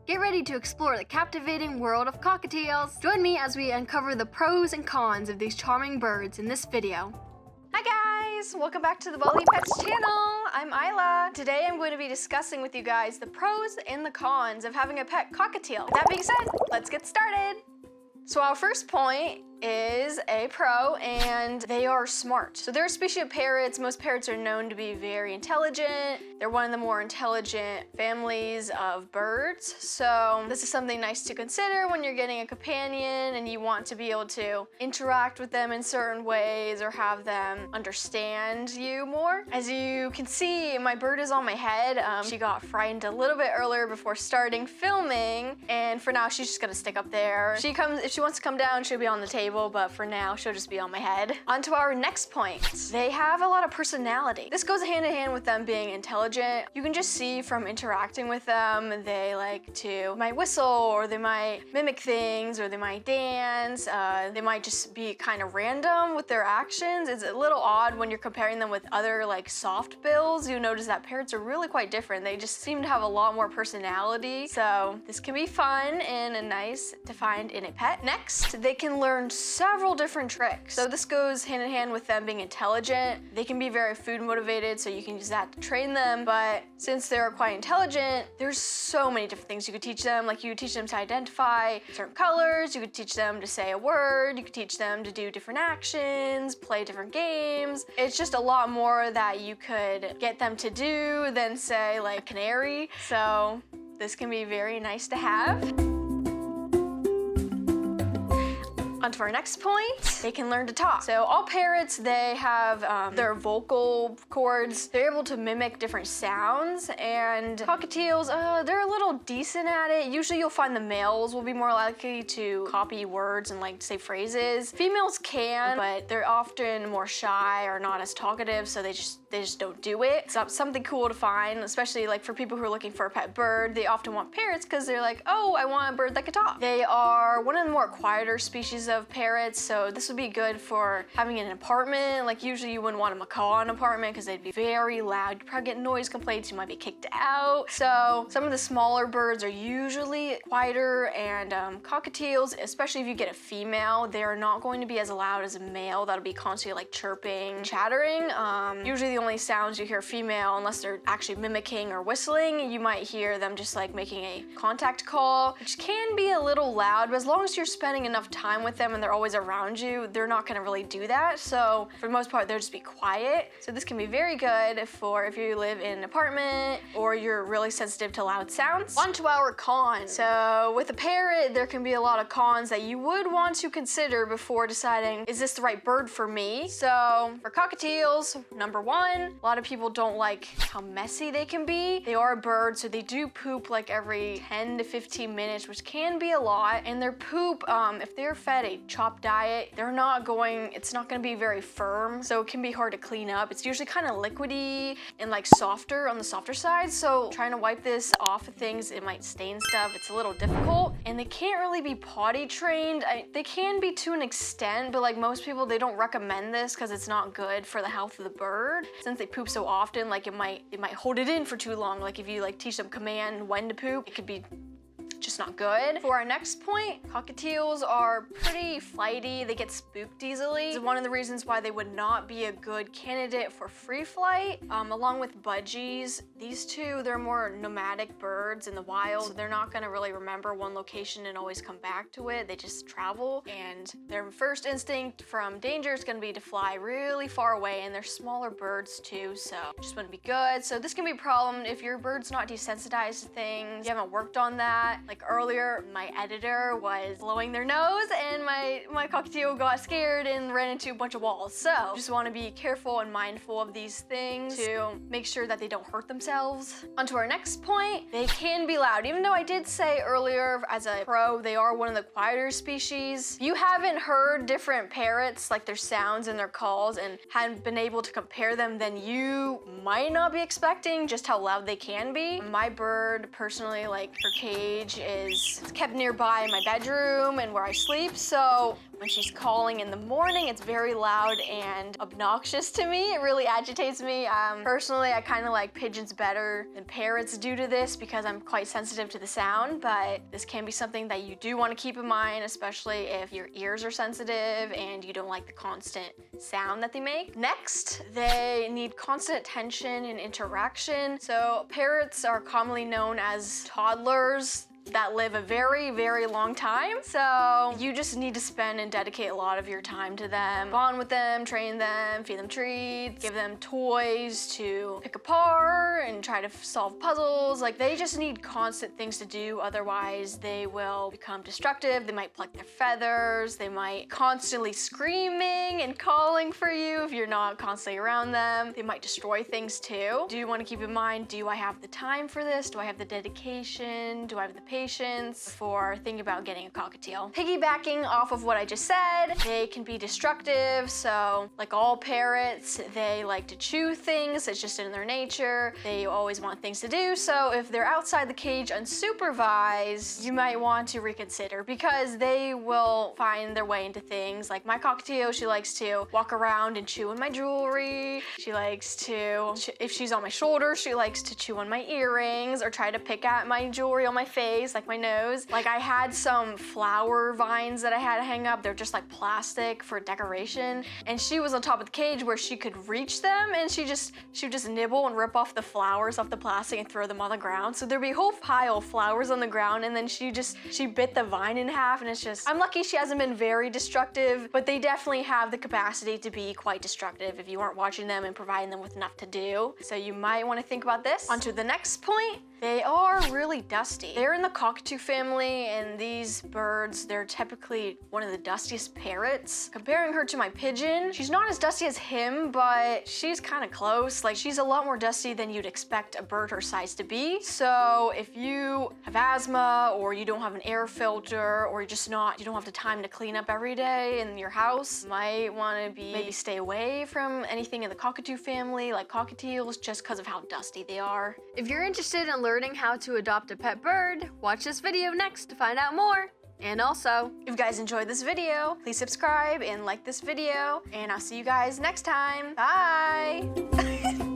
Get ready to explore the captivating world of cockatiels. Join me as we uncover the pros and cons of these charming birds in this video. Hi guys! Welcome back to the BubblyPetz channel. I'm Isla. Today I'm going to be discussing with you guys the pros and the cons of having a pet cockatiel. That being said, let's get started. So our first point is a pro, and they are smart. So they're a species of parrots. Most parrots are known to be very intelligent. They're one of the more intelligent families of birds. So this is something nice to consider when you're getting a companion and you want to be able to interact with them in certain ways or have them understand you more. As you can see, my bird is on my head. She got frightened a little bit earlier before starting filming, and for now she's just gonna stick up there. If she wants to come down, she'll be on the table, but for now she'll just be on my head. On to our next point. They have a lot of personality. This goes hand in hand with them being intelligent. You can just see from interacting with them, they might whistle, or they might mimic things, or they might dance. They might just be kind of random with their actions. It's a little odd when you're comparing them with other soft bills. You notice that parrots are really quite different. They just seem to have a lot more personality. So this can be fun and nice to find in a pet. Next, they can learn several different tricks. So this goes hand in hand with them being intelligent. They can be very food motivated, so you can use that to train them. But since they're quite intelligent, there's so many different things you could teach them. Like, you could teach them to identify certain colors. You could teach them to say a word. You could teach them to do different actions, play different games. It's just a lot more that you could get them to do than, say, like a canary. So this can be very nice to have. On to our next point, they can learn to talk. So all parrots, they have their vocal cords. They're able to mimic different sounds, and cockatiels, they're a little decent at it. Usually you'll find the males will be more likely to copy words and say phrases. Females can, but they're often more shy or not as talkative, so they just don't do it. So it's something cool to find, especially for people who are looking for a pet bird. They often want parrots because they're like, oh, I want a bird that can talk. They are one of the more quieter species of parrots, so this would be good for having in an apartment. Usually you wouldn't want a macaw in an apartment because they'd be very loud. You'd probably get noise complaints, you might be kicked out. So some of the smaller birds are usually quieter, and cockatiels, especially if you get a female, they're not going to be as loud as a male. That'll be constantly chirping, chattering. Usually the only sounds you hear female, unless they're actually mimicking or whistling, you might hear them just making a contact call, which can be a little loud, but as long as you're spending enough time with them and they're always around you, they're not gonna really do that. So for the most part, they'll just be quiet. So this can be very good for if you live in an apartment or you're really sensitive to loud sounds. On to our cons. So with a parrot, there can be a lot of cons that you would want to consider before deciding, is this the right bird for me? So for cockatiels, number one, a lot of people don't like how messy they can be. They are a bird, so they do poop every 10 to 15 minutes, which can be a lot. And their poop, if they're fed a chopped diet, it's not going to be very firm, so it can be hard to clean up. It's usually kind of liquidy and softer on the softer side, so trying to wipe this off of things, it might stain stuff. It's a little difficult, and they can't really be potty trained. They can be to an extent, but most people, they don't recommend this because it's not good for the health of the bird. Since they poop so often, it might hold it in for too long. If you teach them command when to poop, it could be just not good. For our next point, cockatiels are pretty flighty. They get spooked easily. This is one of the reasons why they would not be a good candidate for free flight. Along with budgies, these two, they're more nomadic birds in the wild. So they're not gonna really remember one location and always come back to it. They just travel, and their first instinct from danger is gonna be to fly really far away, and they're smaller birds too, so it just wouldn't be good. So this can be a problem if your bird's not desensitized to things, you haven't worked on that. Earlier, my editor was blowing their nose, and my cockatiel got scared and ran into a bunch of walls. So just want to be careful and mindful of these things to make sure that they don't hurt themselves. On to our next point, they can be loud. Even though I did say earlier, as a pro, they are one of the quieter species. If you haven't heard different parrots, their sounds and their calls, and hadn't been able to compare them, then you might not be expecting just how loud they can be. My bird, personally, her cage is kept nearby in my bedroom and where I sleep, so When she's calling in the morning, it's very loud and obnoxious to me. It really agitates me. Personally, I kind of like pigeons better than parrots due to this because I'm quite sensitive to the sound, but this can be something that you do want to keep in mind, especially if your ears are sensitive and you don't like the constant sound that they make. Next, they need constant attention and interaction. So parrots are commonly known as toddlers that live a very, very long time. So you just need to spend and dedicate a lot of your time to them. Bond with them, train them, feed them treats, give them toys to pick apart and try to solve puzzles. Like, they just need constant things to do, otherwise they will become destructive. They might pluck their feathers, they might constantly screaming and calling for you if you're not constantly around them. They might destroy things too. Do you want to keep in mind, do I have the time for this? Do I have the dedication? Do I have the patience for thinking about getting a cockatiel? Piggybacking off of what I just said, they can be destructive. So like all parrots, they like to chew things. It's just in their nature. They always want things to do. So if they're outside the cage unsupervised, you might want to reconsider because they will find their way into things. Like my cockatiel, she likes to walk around and chew on my jewelry. She likes to, if she's on my shoulder, she likes to chew on my earrings or try to pick at my jewelry on my face, like my nose. Like I had some flower vines that I had to hang up. They're just like plastic for decoration. And she was on top of the cage where she could reach them, and she would just nibble and rip off the flowers off the plastic and throw them on the ground. So there'd be a whole pile of flowers on the ground, and then she bit the vine in half, and it's just, I'm lucky she hasn't been very destructive, but they definitely have the capacity to be quite destructive if you aren't watching them and providing them with enough to do. So you might want to think about this. On to the next point. They are really dusty. They're in the cockatoo family, and these birds, they're typically one of the dustiest parrots. Comparing her to my pigeon, she's not as dusty as him, but she's kind of close. Like, she's a lot more dusty than you'd expect a bird her size to be. So if you have asthma, or you don't have an air filter, or you don't have the time to clean up every day in your house, you might want to maybe stay away from anything in the cockatoo family, like cockatiels, just because of how dusty they are. If you're interested in learning how to adopt a pet bird, watch this video next to find out more. And also, if you guys enjoyed this video, please subscribe and like this video, and I'll see you guys next time. Bye!